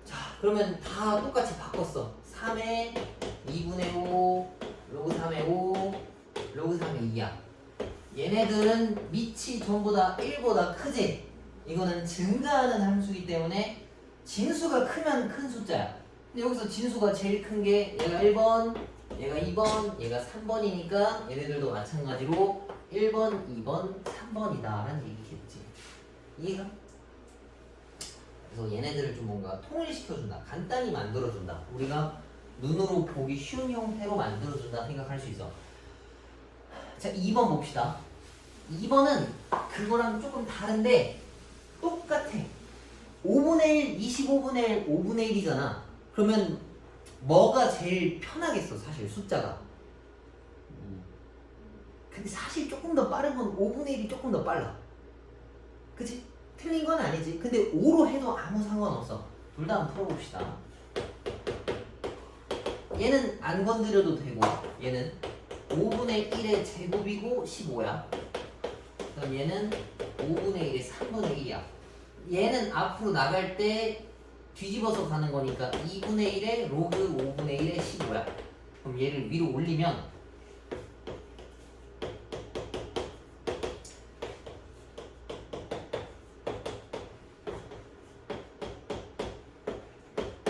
자, 그러면 다 똑같이 바꿨어. 3의 2분의 5, 로그 3의 5, 로그 3의 2야. 얘네들은 밑이 전부 다 1보다 크지? 이거는 증가하는 함수이기 때문에 진수가 크면 큰 숫자야. 근데 여기서 진수가 제일 큰 게 얘가 1번, 얘가 2번, 얘가 3번이니까 얘네들도 마찬가지로 1번, 2번, 3번이다 라는 얘기겠지. 이해가? 그래서 얘네들을 좀 뭔가 통일시켜준다. 간단히 만들어준다. 우리가 눈으로 보기 쉬운 형태로 만들어준다 생각할 수 있어. 자, 2번 봅시다. 2번은 그거랑 조금 다른데 똑같아. 5분의 1, 25분의 1, 5분의 1이잖아. 그러면 뭐가 제일 편하겠어, 사실 숫자가. 근데 사실 조금 더 빠른 건 5분의 1이 조금 더 빨라. 그치? 틀린 건 아니지. 근데 5로 해도 아무 상관없어. 둘 다 한번 풀어봅시다. 얘는 안 건드려도 되고 얘는 5분의 1의 제곱이고 15야. 그럼 얘는 5분의 1의 3분의 1이야. 얘는 앞으로 나갈 때 뒤집어서 가는 거니까 2분의 1의 로그 5분의 1의 15야. 그럼 얘를 위로 올리면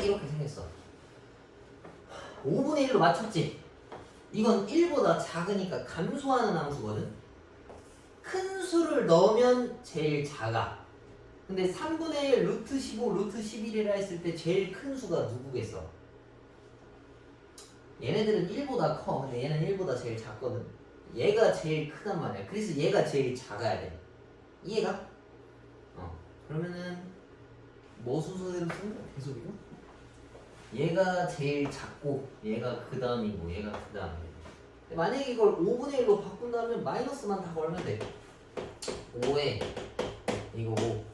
이렇게 생겼어. 5분의 1로 맞췄지? 이건 1보다 작으니까 감소하는 함수거든? 큰 수를 넣으면 제일 작아. 근데 3분의 1 루트 15 루트 11이라 했을 때 제일 큰 수가 누구겠어? 얘네들은 1보다 커. 근데 얘는 1보다 제일 작거든. 얘가 제일 크단 말이야. 그래서 얘가 제일 작아야 돼. 이해가? 그러면은 뭐 순서대로 쓰는 거야? 계속이요? 얘가 제일 작고 얘가 그 다음이고 얘가 그 다음이고. 만약에 이걸 5분의 1로 바꾼다면 마이너스만 다 걸면 돼. 5에 이거고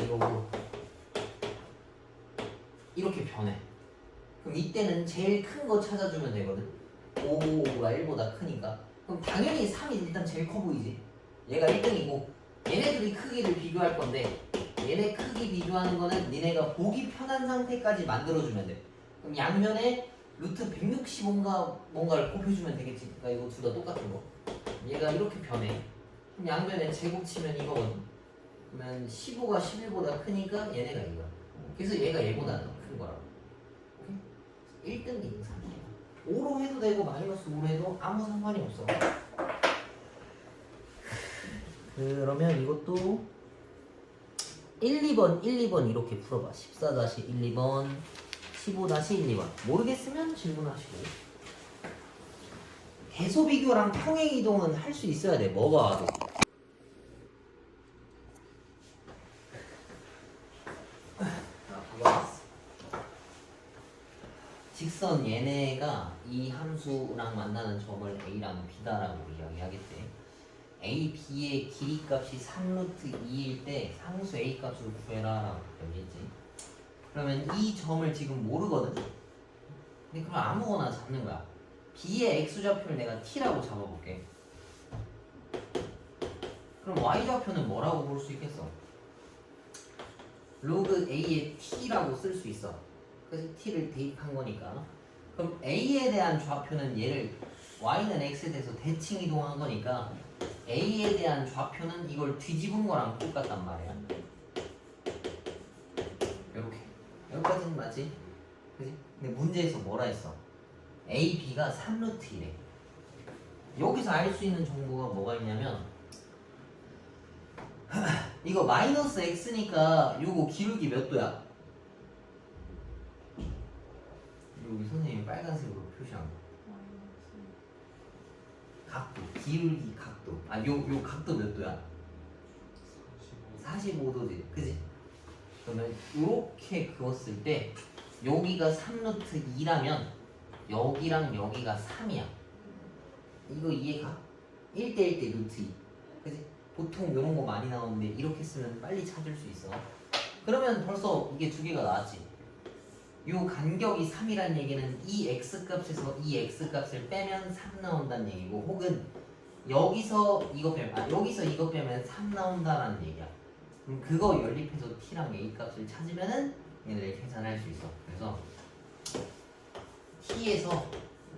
이거고 이렇게 변해. 그럼 이때는 제일 큰 거 찾아주면 되거든. 5가 1보다 크니까. 그럼 당연히 3이 일단 제일 커 보이지. 얘가 1등이고 얘네들이 크기를 비교할 건데 얘네 크기 비교하는 거는 니네가 보기 편한 상태까지 만들어주면 돼. 그럼 양면에 루트 165인가 뭔가를 곱해주면 되겠지. 그러니까 이거 둘 다 똑같은 거. 얘가 이렇게 변해. 그럼 양면에 제곱 치면 이거거든. 그러면 15가 11보다 크니까 얘네가 이거야. 그래서 얘가 얘보다 더 큰 거라고. 오케이? 1등, 2등, 3등. 5로 해도 되고 마이너스 5로 해도 아무 상관이 없어. 그러면 이것도 1, 2번, 1, 2번 이렇게 풀어봐. 14-1, 2번, 15-1, 2번. 모르겠으면 질문하시고. 대소 비교랑 평행 이동은 할 수 있어야 돼. 뭐가 와도. 직선 얘네가 이 함수랑 만나는 점을 A랑 B다라고 이야기하겠대. A, B의 길이값이 3루트 2일 때 상수 A 값을 구해라 라고 얘기했지. 그러면 이 점을 지금 모르거든? 근데 그럼 아무거나 잡는 거야. B의 X좌표를 내가 T라고 잡아볼게. 그럼 Y좌표는 뭐라고 볼 수 있겠어? 로그 A의 T라고 쓸 수 있어. 그래서 T를 대입한 거니까. 그럼 A에 대한 좌표는 얘를 Y는 X에 대해서 대칭 이동한 거니까 A에 대한 좌표는 이걸 뒤집은 거랑 똑같단 말이야. 이렇게. 여기까지는 맞지? 그지? 근데 문제에서 뭐라 했어? A, B가 3루트 1에. 여기서 알 수 있는 정보가 뭐가 있냐면 이거 마이너스 X니까 요거 기울기 몇 도야? 여기 선생님이 빨간색으로 표시한 거. 각도, 기울기 각도. 요 각도 몇 도야? 45도지, 그지? 그러면 이렇게 그었을 때 여기가 3루트 2라면 여기랑 여기가 3이야. 이거 이해가? 1대 1대 루트 2. 그지? 보통 이런 거 많이 나오는데 이렇게 쓰면 빨리 찾을 수 있어. 그러면 벌써 이게 두 개가 나왔지. 요 간격이 3이란 얘기는 이 x값에서 이 x값을 빼면 3 나온다는 얘기고, 혹은 여기서 이거 빼면 여기서 이거 빼면 3 나온다라는 얘기야. 그럼 그거 연립해서 t랑 a 값을 찾으면은 얘네를 계산할 수 있어. 그래서 t에서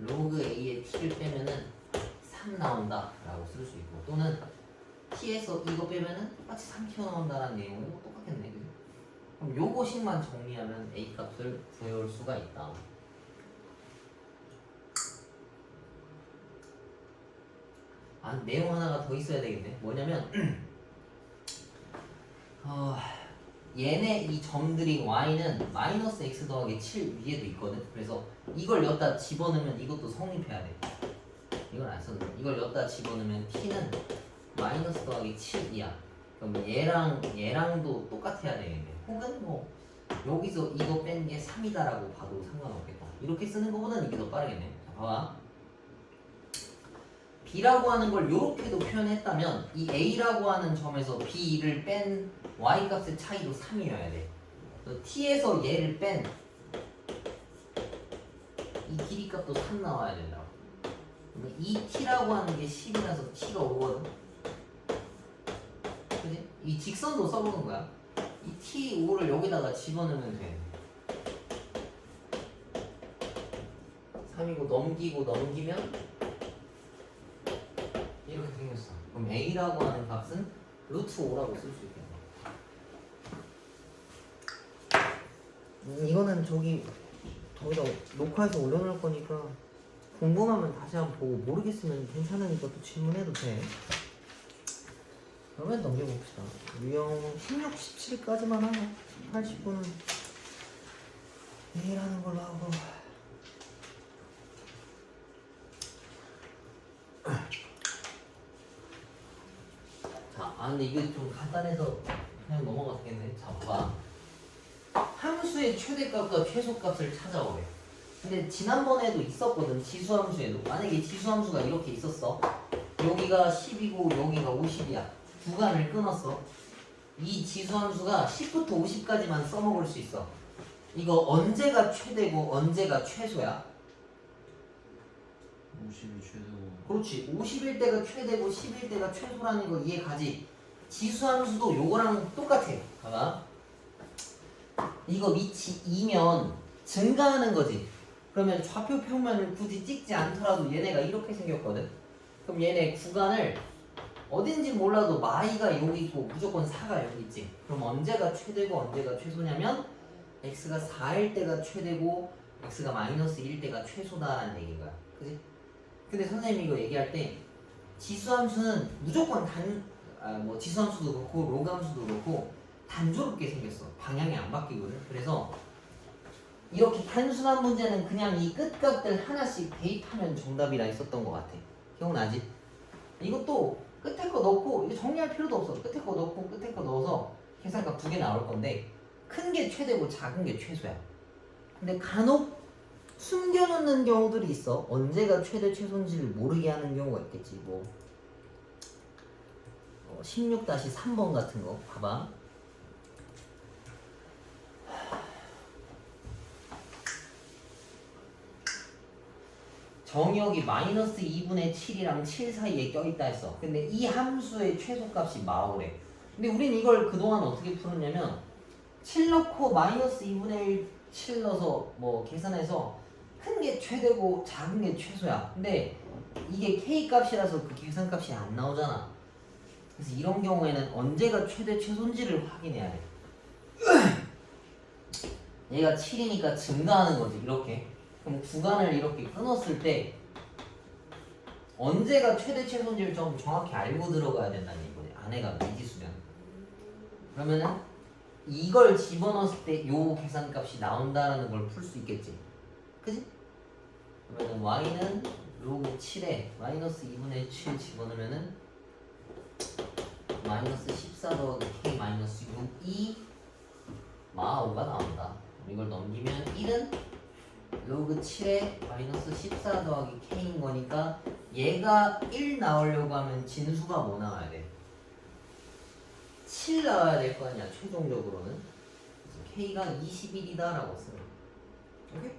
로그 a의 t를 빼면은 3 나온다라고 쓸 수 있고, 또는 t에서 이거 빼면은 똑같이 3 튀어나온다라는 내용은 똑같겠네. 그죠? 그럼 요거식만 정리하면 a 값을 구해올 수가 있다. 내용 하나가 더 있어야 되겠네. 뭐냐면 얘네 이 점들이 y는 마이너스 x 더하기 7 위에도 있거든. 그래서 이걸 여기다 집어넣으면 이것도 성립해야 돼. 이건 안 썼네. 이걸 여기다 집어넣으면 t는 마이너스 더하기 7이야. 그럼 얘랑도 똑같아야 되겠네. 혹은 뭐 여기서 이거 뺀 게 3이다라고 봐도 상관없겠다. 이렇게 쓰는 것보다는 이게 더 빠르겠네. 자, 봐봐. b라고 하는 걸 이렇게도 표현했다면 이 a라고 하는 점에서 b를 뺀 y 값의 차이도 3이어야 돼. t에서 얘를 뺀 이 길이 값도 3 나와야 된다. 그러면 이 t라고 하는 게 10이라서 t가 5거든. 그지? 이 직선도 써보는 거야. 이 t5를 여기다가 집어넣으면 돼. 3이고 넘기면 이렇게 생겼어. 그럼 a라고 하는 값은 루트 5라고 쓸 수 있겠네. 이거는 저기 거기다 녹화해서 올려놓을 거니까 궁금하면 다시 한번 보고 모르겠으면 괜찮으니까 또 질문해도 돼. 그러면 넘겨봅시다. 유형 16, 17까지만 하고 80분은 내일 하는 걸로 하고. 자, 근데 이게 좀 간단해서 그냥 넘어가도 되겠네. 자, 봐봐. 함수의 최대값과 최소값을 찾아오래. 근데 지난번에도 있었거든. 지수함수에도. 만약에 지수함수가 이렇게 있었어. 여기가 10이고 여기가 50이야. 구간을 끊었어. 이 지수함수가 10부터 50까지만 써먹을 수 있어. 이거 언제가 최대고 언제가 최소야? 50이 최소. 그렇지. 50일 때가 최대고 10일 때가 최소라는 거 이해가지. 지수함수도 요거랑 똑같아. 봐봐. 이거 밑이 2면 증가하는 거지. 그러면 좌표 평면을 굳이 찍지 않더라도 얘네가 이렇게 생겼거든. 그럼 얘네 구간을 어딘지 몰라도 마이가 여기 있고 무조건 4가 여기 있지. 그럼 언제가 최대고 언제가 최소냐면 x가 4일 때가 최대고 x가 마이너스 1일 때가 최소다라는 얘기인 거야. 그지? 근데 선생님이 이거 얘기할 때 지수함수는 무조건 뭐 지수함수도 그렇고 로그함수도 그렇고 단조롭게 생겼어. 방향이 안 바뀌거든. 그래서 이렇게 단순한 문제는 그냥 이 끝값들 하나씩 대입하면 정답이라 했었던 것 같아. 기억나지? 이것도 끝에 거 넣고 이거 정리할 필요도 없어. 끝에 거 넣고 끝에 거 넣어서 계산값 2개 나올 건데 큰 게 최대고 작은 게 최소야. 근데 간혹 숨겨놓는 경우들이 있어. 언제가 최대 최소인지를 모르게 하는 경우가 있겠지. 뭐 16-3번 같은 거 봐봐. 정역이 마이너스 2분의 7이랑 7 사이에 껴있다 했어. 근데 이 함수의 최소값이 마오래. 근데 우린 이걸 그동안 어떻게 풀었냐면 7 넣고 마이너스 2분의 1 7 넣어서 뭐 계산해서 큰 게 최대고 작은 게 최소야. 근데 이게 k 값이라서 그 계산값이 안 나오잖아. 그래서 이런 경우에는 언제가 최대 최소인지를 확인해야 돼. 얘가 7이니까 증가하는 거지. 이렇게. 그럼 구간을 이렇게 끊었을 때 언제가 최대 최소인지를 좀 정확히 알고 들어가야 된다는 얘기거든. 안에가 미지수면. 그러면은 이걸 집어넣었을 때 요 계산값이 나온다는 걸 풀 수 있겠지. 그지? 그러면은 y는 로그 7에 마이너스 2분의 7 집어넣으면은 마이너스 14 더하기 k 마이너스 6이 마오가 나온다. 이걸 넘기면 1은 로그 7에 마이너스 14 더하기 k인 거니까 얘가 1 나오려고 하면 진수가 뭐 나와야 돼? 7 나와야 될 거 아니야, 최종적으로는. 그래서 k가 21이다 라고 씁니다. 오케이?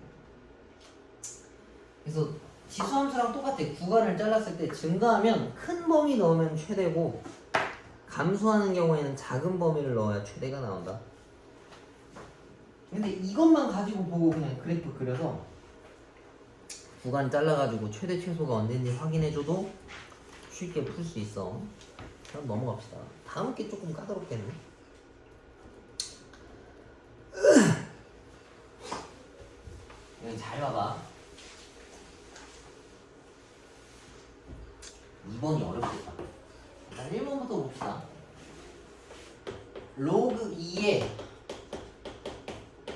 그래서 지수함수랑 똑같아. 구간을 잘랐을 때 증가하면 큰 범위 넣으면 최대고 감소하는 경우에는 작은 범위를 넣어야 최대가 나온다. 근데 이것만 가지고 보고 그냥 그래프 그려서 구간 잘라가지고 최대 최소가 언제인지 확인해줘도 쉽게 풀 수 있어. 그럼 넘어갑시다. 다음 게 조금 까다롭겠네. 여기 잘 봐봐. 2번이 어렵겠다. 일단 1번부터 봅시다. 로그 2에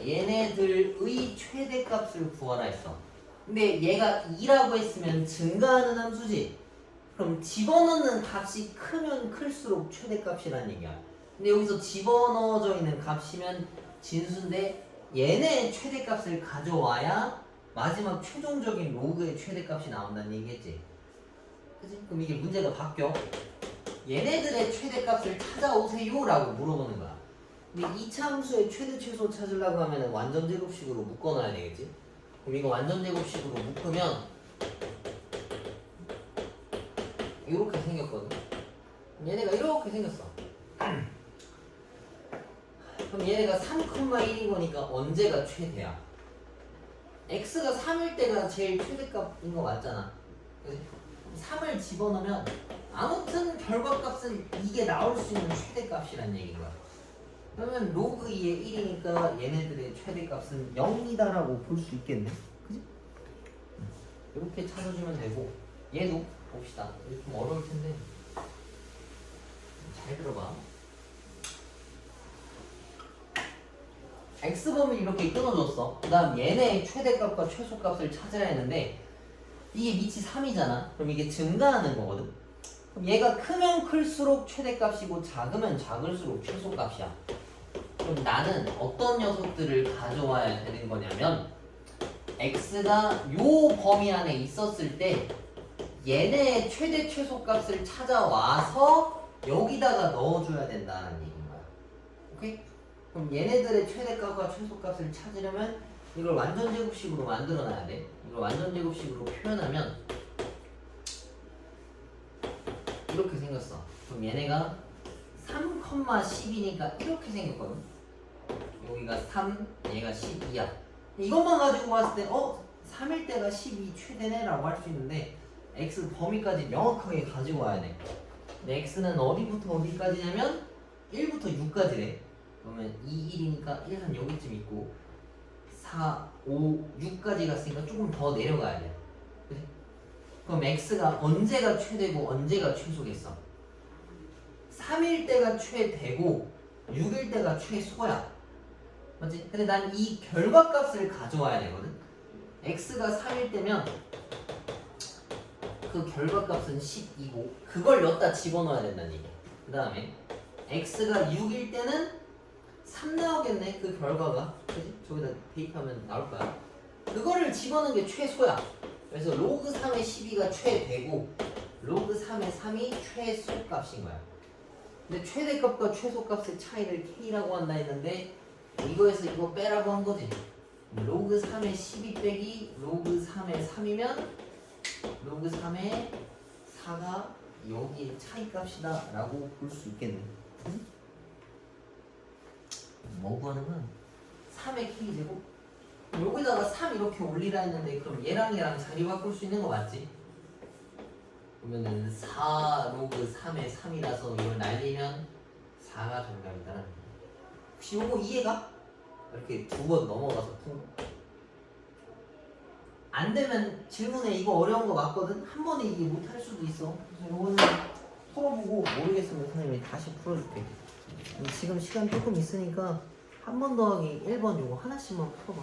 얘네들의 최대값을 구하라 했어. 근데 얘가 2라고 했으면 증가하는 함수지. 그럼 집어넣는 값이 크면 클수록 최대값이라는 얘기야. 근데 여기서 집어넣어져 있는 값이면 진수인데 얘네의 최대값을 가져와야 마지막 최종적인 로그의 최대값이 나온다는 얘기겠지. 그치? 그럼 이게 문제가 바뀌어. 얘네들의 최대값을 찾아오세요 라고 물어보는 거야. 근데 이차함수의 최대 최소 찾으려고 하면 완전 제곱식으로 묶어놔야 되겠지? 그럼 이거 완전 제곱식으로 묶으면 이렇게 생겼거든. 얘네가 이렇게 생겼어. 그럼 얘네가 3,1인 거니까 언제가 최대야? x가 3일 때가 제일 최대값인 거 맞잖아. 그치? 3을 집어넣으면 아무튼 결과값은 이게 나올 수 있는 최대값이란 얘기인 거야. 그러면 로그 2의 1이니까 얘네들의 최대값은 0이다라고 볼 수 있겠네. 그치? 이렇게 찾아주면 되고, 얘도 봅시다. 이거 좀 어려울 텐데 잘 들어봐. x범위를 이렇게 끊어줬어. 그 다음 얘네의 최대값과 최소값을 찾아야 했는데 이게 밑이 3이잖아. 그럼 이게 증가하는 거거든. 그럼 얘가 크면 클수록 최대값이고 작으면 작을수록 최소값이야. 그럼 나는 어떤 녀석들을 가져와야 되는 거냐면 x가 요 범위 안에 있었을 때 얘네의 최대 최소값을 찾아와서 여기다가 넣어줘야 된다는 얘기인 거야. 오케이? 그럼 얘네들의 최대값과 최소값을 찾으려면 이걸 완전 제곱식으로 만들어놔야 돼. 이걸 완전 제곱식으로 표현하면 이렇게 생겼어. 그럼 얘네가 3,10이니까 이렇게 생겼거든. 여기가 3, 얘가 12야. 이것만 가지고 봤을 때 3일 때가 12 최대네 라고 할 수 있는데 x 범위까지 명확하게 가지고 와야 돼. 근데 x는 어디부터 어디까지냐면 1부터 6까지래. 그러면 2, 1이니까 1은 여기쯤 있고 4, 5, 6까지 갔으니까 조금 더 내려가야 돼. 그치? 그럼 x가 언제가 최대고 언제가 최소겠어? 3일 때가 최대고 6일 때가 최소야. 맞지? 근데 난 이 결과값을 가져와야 되거든. x가 3일 때면 그 결과값은 10이고 그걸 여기다 집어넣어야 된다는 얘기야. 그 다음에 x가 6일 때는 3 나오겠네. 그 결과가. 그치? 저기다 대입하면 나올 거야. 그거를 집어넣는 게 최소야. 그래서 로그 3의 12가 최대고 로그 3의 3이 최소값인 거야. 근데 최대값과 최소값의 차이를 k라고 한다 했는데 이거에서 이거 빼라고 한 거지. 로그 3의 12 빼기 로그 3의 3이면 로그 3의 4가 여기의 차이값이다 라고 볼 수 있겠네. 뭐 구하는 거야? 3의 k제곱? 여기다가 3 이렇게 올리라 했는데 그럼 얘랑 얘랑 자리 바꿀 수 있는 거 맞지? 그러면은 4 로그 3의 3이라서 이걸 날리면 4가 정답이다. 혹시 요거 이해가? 이렇게 두 번 넘어가서 푼 거. 안 되면 질문에 이거 어려운 거 맞거든? 한 번에 이게 못할 수도 있어. 그래서 요거는 풀어보고 모르겠으면 선생님이 다시 풀어줄게. 지금 시간 조금 있으니까 한 번 더하기 1번 요거 하나씩만 풀어봐.